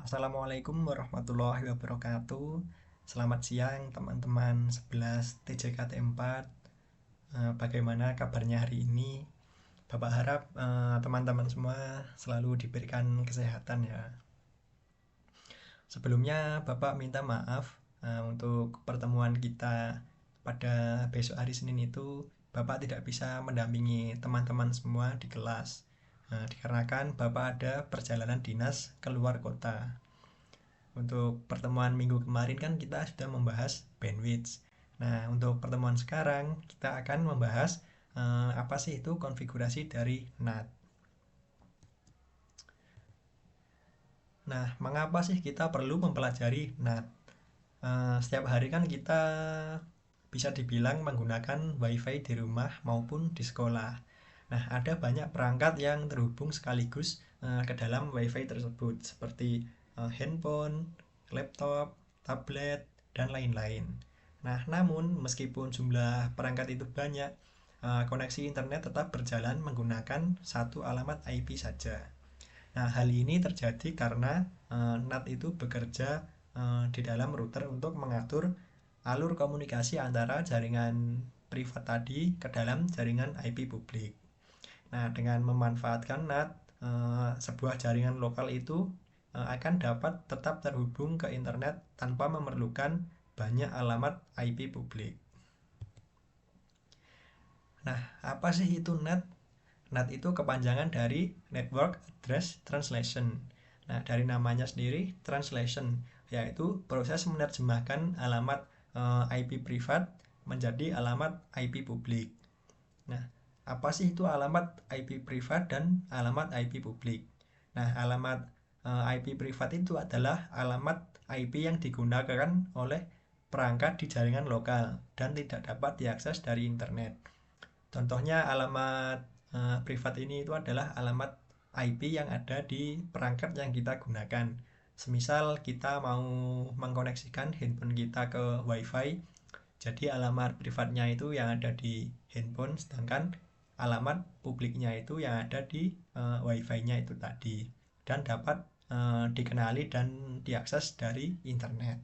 Assalamualaikum warahmatullahi wabarakatuh. Selamat siang teman-teman 11 TJKT4. Bagaimana kabarnya hari ini? Bapak harap teman-teman semua selalu diberikan kesehatan ya. Sebelumnya Bapak minta maaf untuk pertemuan kita pada besok hari Senin itu Bapak tidak bisa mendampingi teman-teman semua di kelas. Dikarenakan Bapak ada perjalanan dinas keluar kota. Untuk pertemuan minggu kemarin kan kita sudah membahas bandwidth. Nah, untuk pertemuan sekarang kita akan membahas apa sih itu konfigurasi dari NAT. Nah, mengapa sih kita perlu mempelajari NAT? Setiap hari kan kita bisa dibilang menggunakan WiFi di rumah maupun di sekolah. Nah, ada banyak perangkat yang terhubung sekaligus ke dalam WiFi tersebut, seperti handphone, laptop, tablet, dan lain-lain. Nah, namun meskipun jumlah perangkat itu banyak, koneksi internet tetap berjalan menggunakan satu alamat IP saja. Nah, hal ini terjadi karena NAT itu bekerja di dalam router untuk mengatur alur komunikasi antara jaringan privat tadi ke dalam jaringan IP publik. Nah, dengan memanfaatkan NAT, sebuah jaringan lokal itu akan dapat tetap terhubung ke internet tanpa memerlukan banyak alamat IP publik. Nah, apa sih itu NAT? NAT itu kepanjangan dari Network Address Translation. Nah, dari namanya sendiri, translation, yaitu proses menerjemahkan alamat IP privat menjadi alamat IP publik. Nah, apa sih itu alamat IP privat dan alamat IP publik? Nah, alamat IP privat itu adalah alamat IP yang digunakan oleh perangkat di jaringan lokal dan tidak dapat diakses dari internet. Contohnya alamat privat ini itu adalah alamat IP yang ada di perangkat yang kita gunakan. Semisal kita mau mengkoneksikan handphone kita ke WiFi, jadi alamat privatnya itu yang ada di handphone, sedangkan alamat publiknya itu yang ada di WiFi-nya itu tadi, dan dapat dikenali dan diakses dari internet.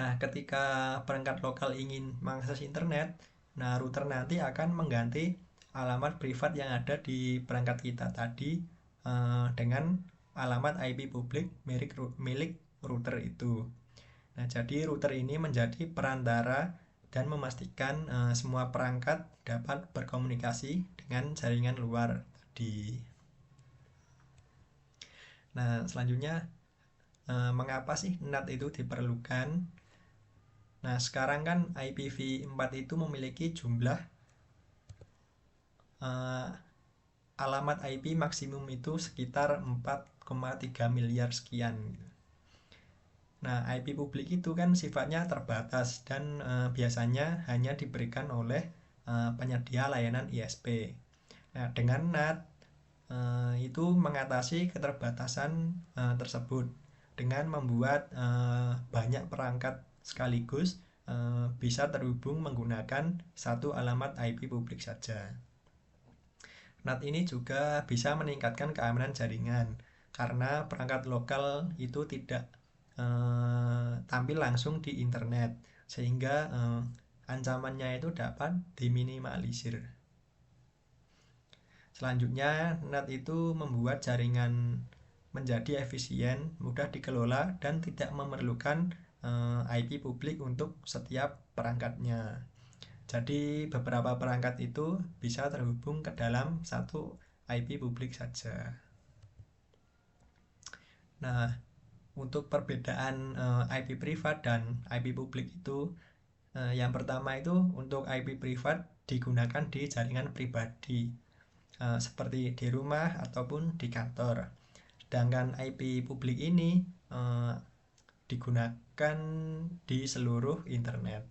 Nah, ketika perangkat lokal ingin mengakses internet, nah router nanti akan mengganti alamat privat yang ada di perangkat kita tadi dengan alamat IP publik milik router itu. Nah, jadi router ini menjadi perantara dan memastikan semua perangkat dapat berkomunikasi dengan jaringan luar tadi. Nah, selanjutnya mengapa sih NAT itu diperlukan? Nah, sekarang kan IPv4 itu memiliki jumlah alamat IP maksimum itu sekitar 4,3 miliar sekian. Nah, IP publik itu kan sifatnya terbatas dan biasanya hanya diberikan oleh penyedia layanan ISP. Nah, dengan NAT itu mengatasi keterbatasan tersebut dengan membuat banyak perangkat sekaligus bisa terhubung menggunakan satu alamat IP publik saja. NAT ini juga bisa meningkatkan keamanan jaringan karena perangkat lokal itu tidak tampil langsung di internet, sehingga ancamannya itu dapat diminimalisir. Selanjutnya, NAT itu membuat jaringan menjadi efisien, mudah dikelola, dan tidak memerlukan IP publik untuk setiap perangkatnya. Jadi beberapa perangkat itu bisa terhubung ke dalam satu IP publik saja. Nah, untuk perbedaan IP privat dan IP publik itu, yang pertama itu untuk IP privat digunakan di jaringan pribadi, seperti di rumah ataupun di kantor. Sedangkan IP publik ini digunakan di seluruh internet.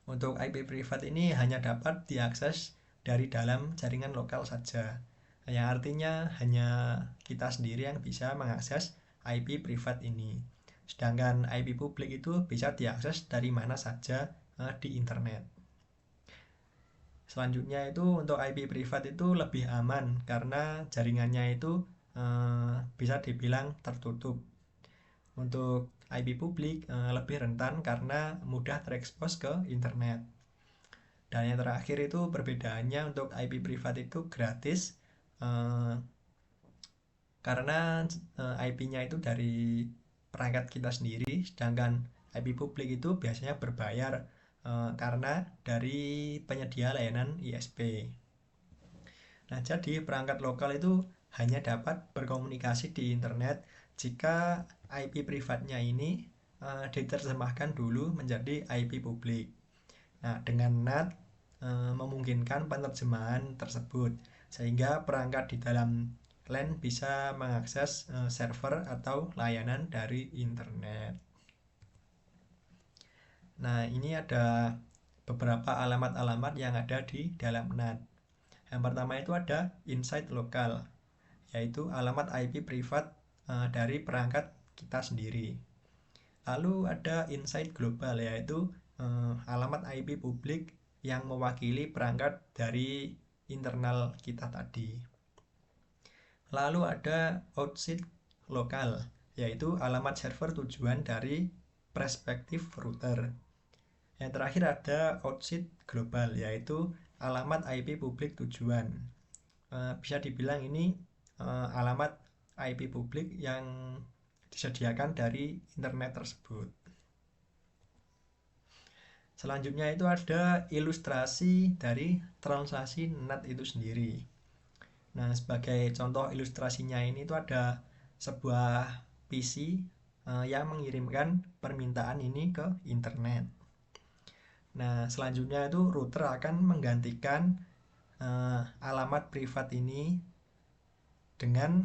Untuk IP privat ini hanya dapat diakses dari dalam jaringan lokal saja, yang artinya hanya kita sendiri yang bisa mengakses IP privat ini. Sedangkan IP publik itu bisa diakses dari mana saja di internet. Selanjutnya itu untuk IP privat itu lebih aman karena jaringannya itu bisa dibilang tertutup. Untuk IP publik lebih rentan karena mudah terekspos ke internet. Dan yang terakhir itu perbedaannya untuk IP privat itu gratis karena IP-nya itu dari perangkat kita sendiri, sedangkan IP publik itu biasanya berbayar karena dari penyedia layanan ISP. Nah, jadi perangkat lokal itu hanya dapat berkomunikasi di internet jika IP privatnya ini diterjemahkan dulu menjadi IP publik. Nah, dengan NAT memungkinkan penerjemahan tersebut sehingga perangkat di dalam LAN bisa mengakses server atau layanan dari internet. Nah, ini ada beberapa alamat-alamat yang ada di dalam NAT. Yang pertama itu ada inside lokal, yaitu alamat IP privat dari perangkat kita sendiri. Lalu ada inside global, yaitu alamat IP publik yang mewakili perangkat dari internal kita tadi. Lalu ada outside lokal, yaitu alamat server tujuan dari perspektif router. Yang terakhir ada outside global, yaitu alamat IP publik tujuan. Bisa dibilang ini alamat IP publik yang disediakan dari internet tersebut. Selanjutnya itu ada ilustrasi dari translasi NAT itu sendiri. Nah, sebagai contoh ilustrasinya ini itu ada sebuah PC yang mengirimkan permintaan ini ke internet. Nah, selanjutnya itu router akan menggantikan alamat privat ini dengan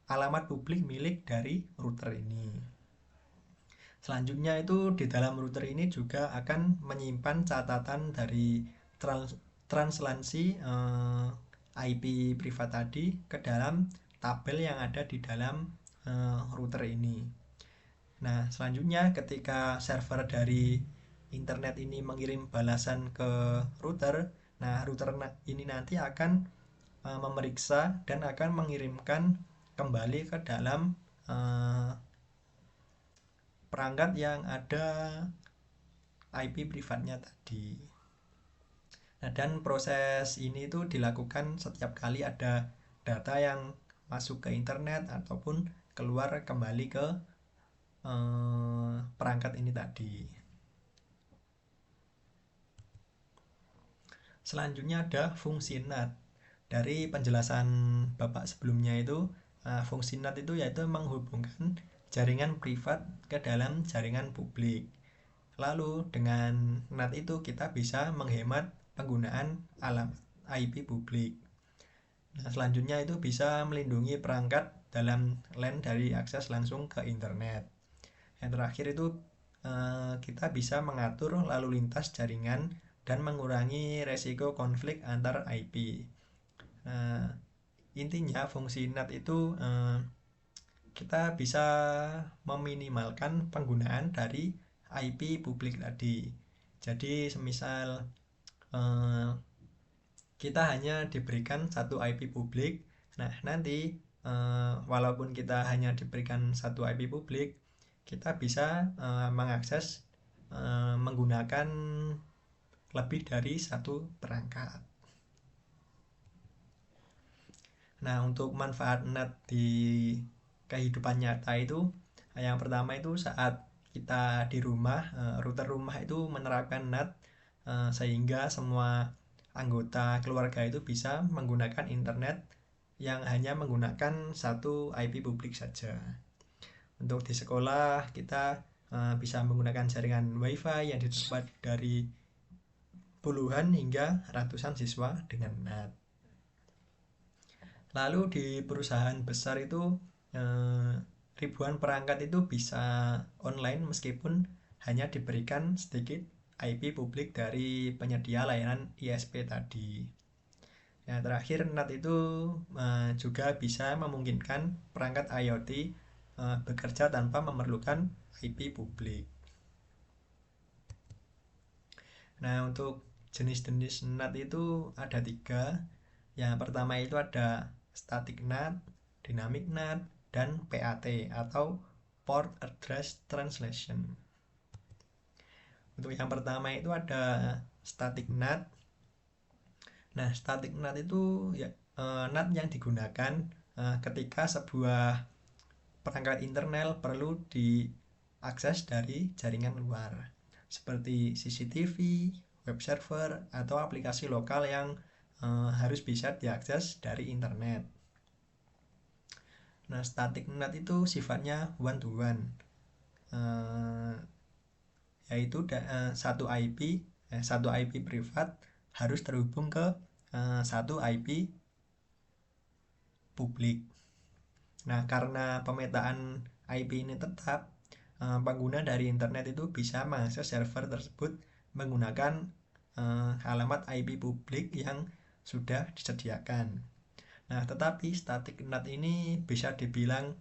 alamat publik milik dari router ini. Selanjutnya itu di dalam router ini juga akan menyimpan catatan dari translasi IP privat tadi ke dalam tabel yang ada di dalam router ini. Nah, selanjutnya ketika server dari internet ini mengirim balasan ke router, nah router ini nanti akan memeriksa dan akan mengirimkan kembali ke dalam perangkat yang ada IP privatnya tadi. Nah, dan proses ini tuh dilakukan setiap kali ada data yang masuk ke internet ataupun keluar kembali ke perangkat ini tadi. Selanjutnya ada fungsi NAT. Dari penjelasan Bapak sebelumnya itu, fungsi NAT itu yaitu menghubungkan jaringan privat ke dalam jaringan publik. Lalu dengan NAT itu kita bisa menghemat penggunaan alamat IP publik. Nah, selanjutnya itu bisa melindungi perangkat dalam LAN dari akses langsung ke internet. Yang terakhir itu kita bisa mengatur lalu lintas jaringan dan mengurangi resiko konflik antar IP. Intinya fungsi NAT itu kita bisa meminimalkan penggunaan dari IP publik tadi. Jadi semisal kita hanya diberikan satu IP publik, nah nanti walaupun kita hanya diberikan satu IP publik, kita bisa mengakses menggunakan lebih dari satu perangkat. Nah, untuk manfaat NAT di kehidupan nyata itu, yang pertama itu saat kita di rumah, router rumah itu menerapkan NAT sehingga semua anggota keluarga itu bisa menggunakan internet yang hanya menggunakan satu IP publik saja. Untuk di sekolah kita bisa menggunakan jaringan WiFi yang didapat dari puluhan hingga ratusan siswa dengan NAT. Lalu di perusahaan besar itu ribuan perangkat itu bisa online meskipun hanya diberikan sedikit IP publik dari penyedia layanan ISP tadi. Yang terakhir, NAT itu juga bisa memungkinkan perangkat IoT bekerja tanpa memerlukan IP publik. Nah, untuk jenis-jenis NAT itu ada 3. Yang pertama itu ada static NAT, dynamic NAT, dan PAT atau Port Address Translation. Untuk yang pertama itu ada static NAT. Nah, static NAT itu ya NAT yang digunakan ketika sebuah perangkat internal perlu diakses dari jaringan luar, seperti CCTV, web server, atau aplikasi lokal yang harus bisa diakses dari internet. Nah, static NAT itu sifatnya one to one, yaitu satu IP privat harus terhubung ke satu IP publik. Nah, karena pemetaan IP ini tetap, pengguna dari internet itu bisa mengakses server tersebut menggunakan alamat IP publik yang sudah disediakan. Nah, tetapi static NAT ini bisa dibilang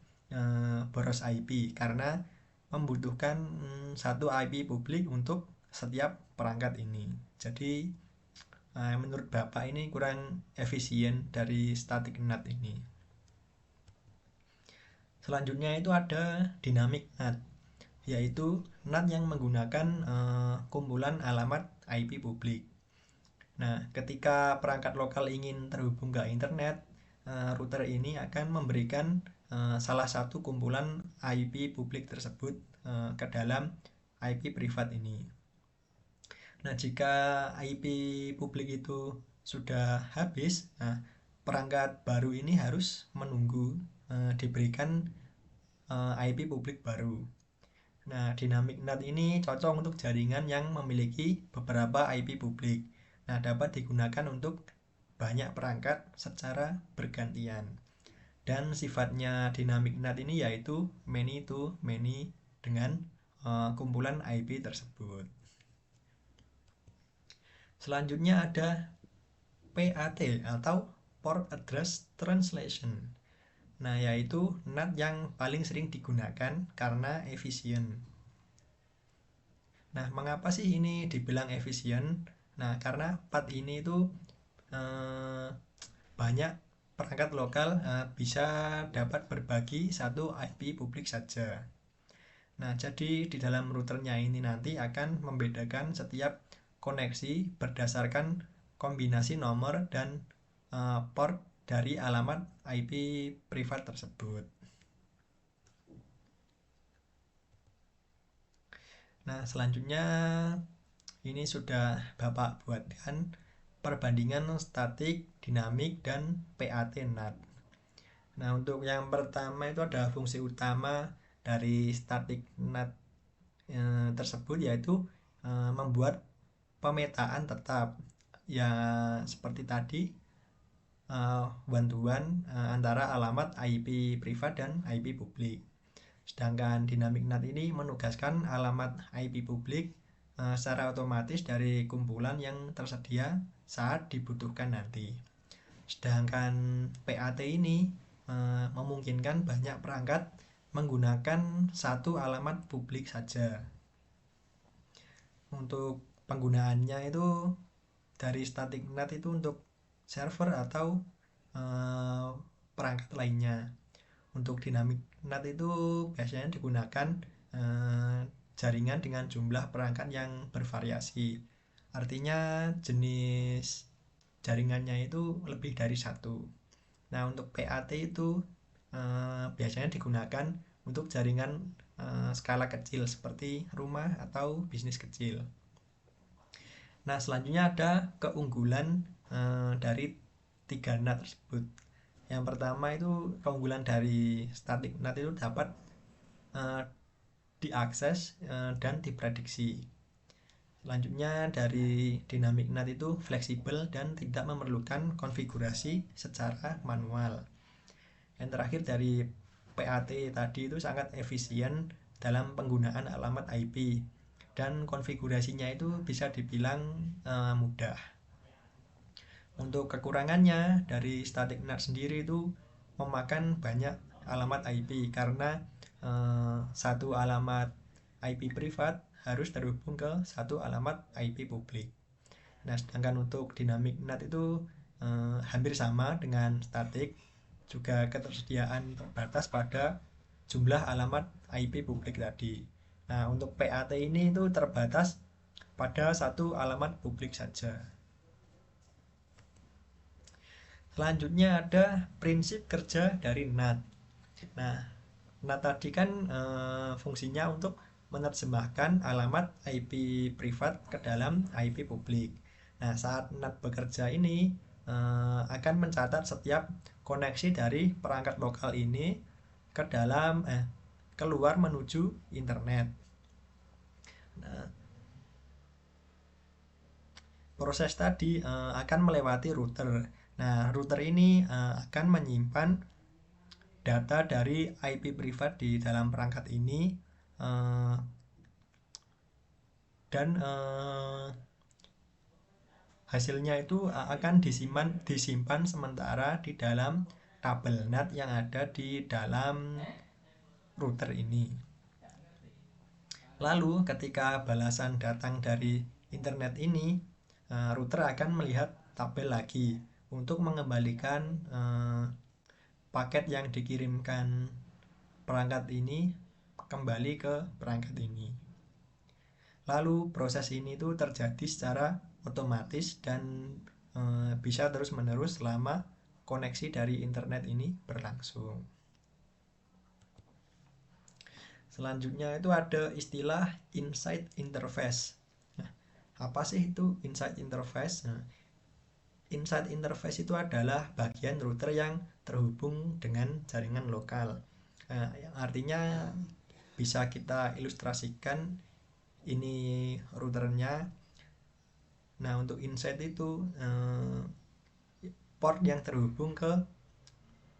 boros IP karena membutuhkan satu IP publik untuk setiap perangkat ini. Jadi menurut Bapak ini kurang efisien dari static NAT ini. Selanjutnya itu ada dynamic NAT, yaitu NAT yang menggunakan kumpulan alamat IP publik. Nah, ketika perangkat lokal ingin terhubung ke internet, router ini akan memberikan salah satu kumpulan IP publik tersebut ke dalam IP privat ini. Nah, jika IP publik itu sudah habis, perangkat baru ini harus menunggu diberikan IP publik baru. Nah, dynamic NAT ini cocok untuk jaringan yang memiliki beberapa IP publik. Nah, dapat digunakan untuk banyak perangkat secara bergantian. Dan sifatnya dynamic NAT ini yaitu many to many dengan kumpulan IP tersebut. Selanjutnya ada PAT atau Port Address Translation. Nah, yaitu NAT yang paling sering digunakan karena efisien. Nah, mengapa sih ini dibilang efisien? Nah, karena PAT ini itu banyak perangkat lokal bisa dapat berbagi satu IP publik saja. Nah, jadi di dalam routernya ini nanti akan membedakan setiap koneksi berdasarkan kombinasi nomor dan port dari alamat IP privat tersebut. Nah, selanjutnya ini sudah Bapak buatkan perbandingan statik, dinamik, dan PAT NAT. Nah, untuk yang pertama itu ada fungsi utama dari static NAT tersebut, yaitu membuat pemetaan tetap, ya seperti tadi, one to one antara alamat IP privat dan IP publik. Sedangkan dynamic NAT ini menugaskan alamat IP publik secara otomatis dari kumpulan yang tersedia saat dibutuhkan nanti. Sedangkan PAT ini memungkinkan banyak perangkat menggunakan satu alamat publik saja. Untuk penggunaannya itu dari static NAT itu untuk server atau perangkat lainnya. Untuk dynamic NAT itu biasanya digunakan jaringan dengan jumlah perangkat yang bervariasi. Artinya jenis jaringannya itu lebih dari satu. Nah, untuk PAT itu biasanya digunakan untuk jaringan skala kecil seperti rumah atau bisnis kecil. Nah, selanjutnya ada keunggulan dari 3 NAT tersebut. Yang pertama itu keunggulan dari static NAT itu dapat diakses dan diprediksi. Selanjutnya dari dynamic NAT itu fleksibel dan tidak memerlukan konfigurasi secara manual. Yang terakhir dari PAT tadi itu sangat efisien dalam penggunaan alamat IP dan konfigurasinya itu bisa dibilang mudah. Untuk kekurangannya dari static NAT sendiri itu memakan banyak alamat IP karena satu alamat IP privat harus terhubung ke satu alamat IP publik. Nah, sedangkan untuk dynamic NAT itu hampir sama dengan static, juga ketersediaan terbatas pada jumlah alamat IP publik tadi. Nah, untuk PAT ini itu terbatas pada satu alamat publik saja. Selanjutnya ada prinsip kerja dari NAT. Nah, NAT tadi kan fungsinya untuk menerjemahkan alamat IP privat ke dalam IP publik. Nah, saat NAT bekerja ini akan mencatat setiap koneksi dari perangkat lokal ini ke dalam keluar menuju internet. Nah, proses tadi akan melewati router. Nah, router ini akan menyimpan data dari IP privat di dalam perangkat ini dan hasilnya itu akan disimpan sementara di dalam tabel NAT yang ada di dalam router ini. Lalu ketika balasan datang dari internet ini, router akan melihat tabel lagi untuk mengembalikan paket yang dikirimkan perangkat ini kembali ke perangkat ini. Lalu proses ini tuh terjadi secara otomatis dan bisa terus-menerus selama koneksi dari internet ini berlangsung. Selanjutnya itu ada istilah inside interface. Nah, apa sih itu inside interface? Nah, inside interface itu adalah bagian router yang terhubung dengan jaringan lokal. Nah, yang artinya bisa kita ilustrasikan ini routernya. Nah, untuk inside itu port yang terhubung ke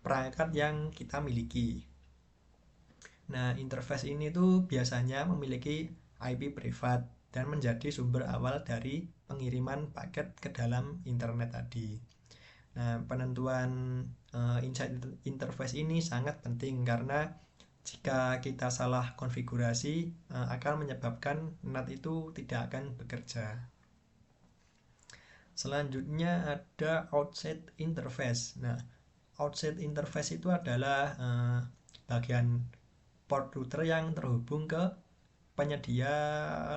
perangkat yang kita miliki. Nah, interface ini tuh biasanya memiliki IP privat dan menjadi sumber awal dari pengiriman paket ke dalam internet tadi. Nah, penentuan inside interface ini sangat penting karena jika kita salah konfigurasi akan menyebabkan NAT itu tidak akan bekerja. Selanjutnya ada outside interface. Nah, outside interface itu adalah bagian port router yang terhubung ke penyedia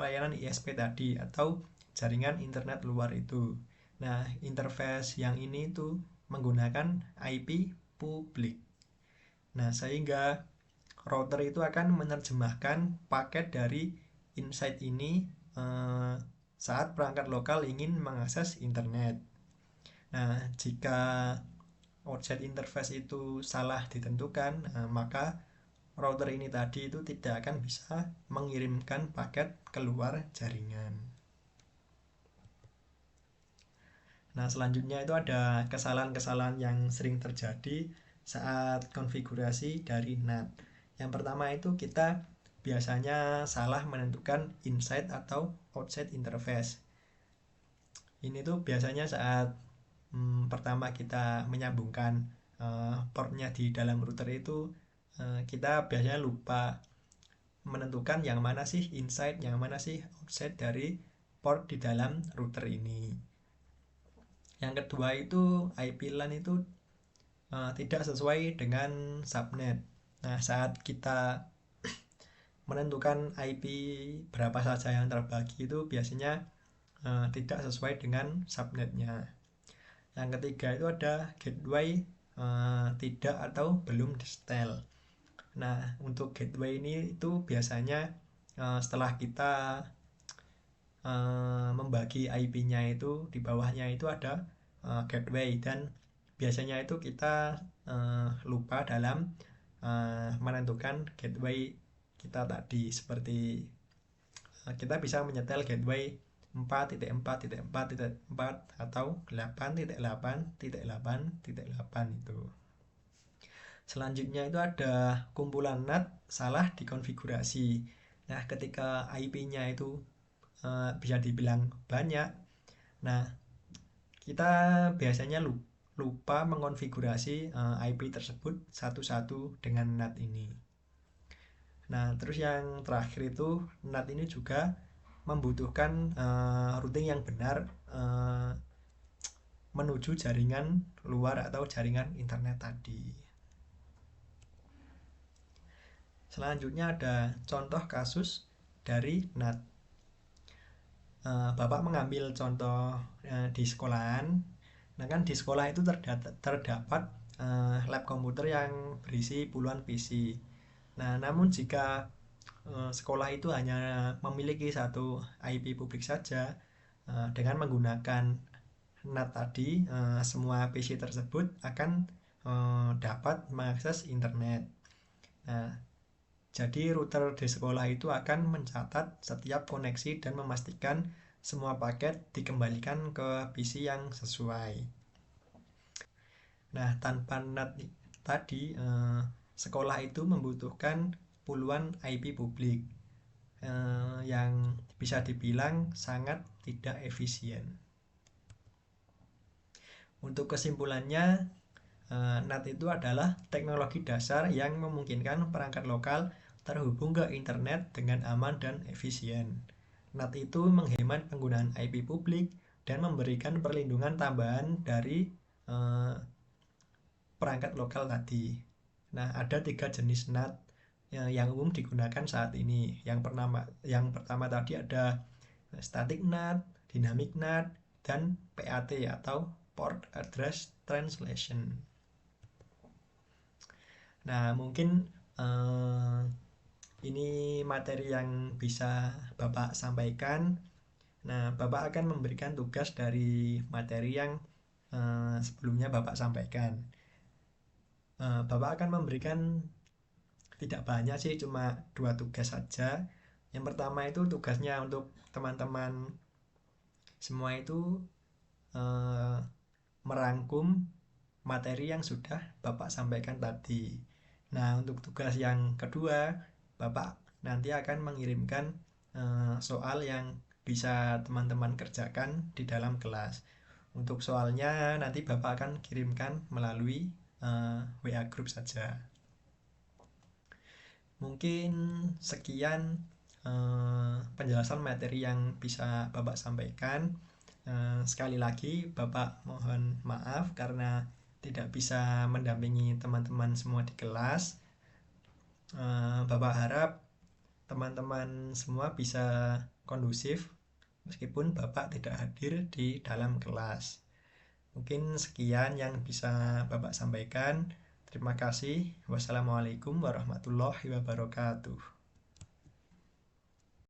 layanan ISP tadi atau jaringan internet luar itu. Nah, interface yang ini itu menggunakan IP publik. Nah, sehingga router itu akan menerjemahkan paket dari inside ini saat perangkat lokal ingin mengakses internet. Nah, jika outside interface itu salah ditentukan, maka router ini tadi itu tidak akan bisa mengirimkan paket keluar jaringan. Nah, selanjutnya itu ada kesalahan-kesalahan yang sering terjadi saat konfigurasi dari NAT. Yang pertama itu kita biasanya salah menentukan inside atau outside interface. Ini tuh biasanya saat pertama kita menyambungkan portnya di dalam router itu kita biasanya lupa menentukan yang mana sih inside, yang mana sih outside dari port di dalam router ini. Yang kedua itu IP LAN itu tidak sesuai dengan subnet. Nah, saat kita menentukan IP berapa saja yang terbagi itu biasanya tidak sesuai dengan subnetnya. Yang ketiga itu ada gateway tidak atau belum di setel. Nah, untuk gateway ini itu biasanya setelah kita membagi IP-nya itu di bawahnya itu ada gateway dan biasanya itu kita lupa dalam menentukan gateway kita tadi, seperti kita bisa menyetel gateway 4.4.4.4 atau 8.8.8.8 itu. Selanjutnya itu ada kumpulan NAT salah dikonfigurasi. Nah, ketika IP-nya itu bisa dibilang banyak, nah kita biasanya lupa mengonfigurasi IP tersebut satu-satu dengan NAT ini. Nah, terus yang terakhir itu NAT ini juga membutuhkan routing yang benar menuju jaringan luar atau jaringan internet tadi. Selanjutnya ada contoh kasus dari NAT. Bapak mengambil contoh di sekolahan. Nah kan di sekolah itu terdapat lab komputer yang berisi puluhan PC. Nah namun jika sekolah itu hanya memiliki satu IP publik saja, dengan menggunakan NAT tadi, semua PC tersebut akan dapat mengakses internet. Nah, jadi router di sekolah itu akan mencatat setiap koneksi dan memastikan semua paket dikembalikan ke PC yang sesuai. Nah, tanpa NAT tadi, sekolah itu membutuhkan puluhan IP publik yang bisa dibilang sangat tidak efisien. Untuk kesimpulannya, NAT itu adalah teknologi dasar yang memungkinkan perangkat lokal terhubung ke internet dengan aman dan efisien. NAT itu menghemat penggunaan IP publik dan memberikan perlindungan tambahan dari perangkat lokal tadi. Nah, ada 3 jenis NAT yang umum digunakan saat ini. Yang pertama tadi ada static NAT, dynamic NAT, dan PAT atau Port Address Translation. Nah, mungkin ini materi yang bisa Bapak sampaikan. Nah, Bapak akan memberikan tugas dari materi yang sebelumnya Bapak sampaikan. Bapak akan memberikan tidak banyak sih, cuma 2 tugas saja. Yang pertama itu tugasnya untuk teman-teman semua itu merangkum materi yang sudah Bapak sampaikan tadi. Nah, untuk tugas yang kedua, Bapak nanti akan mengirimkan soal yang bisa teman-teman kerjakan di dalam kelas. Untuk soalnya nanti Bapak akan kirimkan melalui WA group saja. Mungkin sekian penjelasan materi yang bisa Bapak sampaikan. Sekali lagi Bapak mohon maaf karena tidak bisa mendampingi teman-teman semua di kelas. Bapak harap teman-teman semua bisa kondusif meskipun Bapak tidak hadir di dalam kelas. Mungkin sekian yang bisa Bapak sampaikan. Terima kasih. Wassalamualaikum warahmatullahi wabarakatuh.